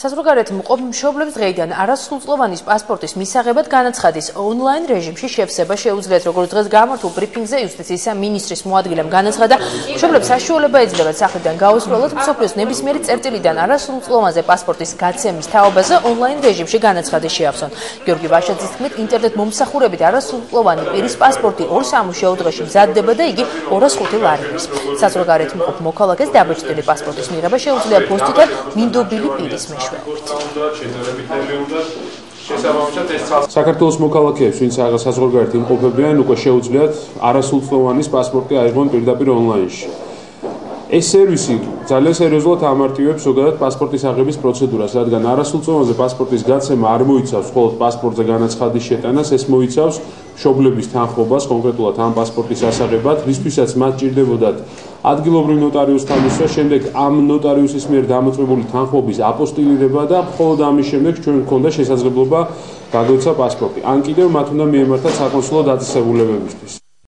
საზღვარგარეთ მყოფ მშობლებს დღეიდან არასრულწლოვანის პასპორტის მისაღებად განაცხადის ონლაინ რეჟიმში შევსება შეუძლიათ, როგორც დღეს გამართულ ბრიფინგზე იუსტიციის მინისტრის მოადგილემ განაცხადა, მშობლებს საშუალება ეძლევათ სახლიდან გაუსვლელად მსოფლიოს ნებისმიერი წერტილიდან არასრულწლოვანზე პასპორტის გაცემის თაობაზე ონლაინ რეჟიმში განაცხადი შეავსონ. გიორგი ვაშაძის თქმით, ინტერნეტ მომსახურებით არასრულწლოვანი პირის პასპორტი 2 სამუშაო დღეში მზადდება და იგი 205 ლარინის. საზღვარგარეთ მყოფ მოქალაქეს დაბეჭდილი პასპორტის მიღება შეუძლია პოსტიდან მინდობილი პირის მეშვეობით. საქართველოს მოქალაქეებს, ვინც საზღვარგარეთ იმყოფებიან, უკვე შეუძლიათ არასრულწლოვანის პასპორტი აიღონ პირდაპირ ონლაინში. ეს სერვისი ძალიან სერიოზულად ამარტივებს ზოგადად პასპორტის აღების პროცედურას, რადგან არასრულწლოვანზე პასპორტის გაცემა არ მოიცავს მხოლოდ პასპორტზე განაცხადის შეტანას, ეს მოიცავს მშობლების თანხმობას კონკრეტულად ამ პასპორტის ასაღებად, რისთვისაც მათ ჭირდებოდათ ადგილობრივ ნოტარიუსთან მისვლა, შემდეგ ამ ნოტარიუსის მიერ დამოწმებული თანხმობის აპოსტილირება და მხოლოდ ამის შემდეგ ჩვენ გვქონდა შესაძლებლობა გაგვეცა პასპორტი. ან კიდევ მათ უნდა მიემართათ საკონსულო დაწესებულებებისთვის.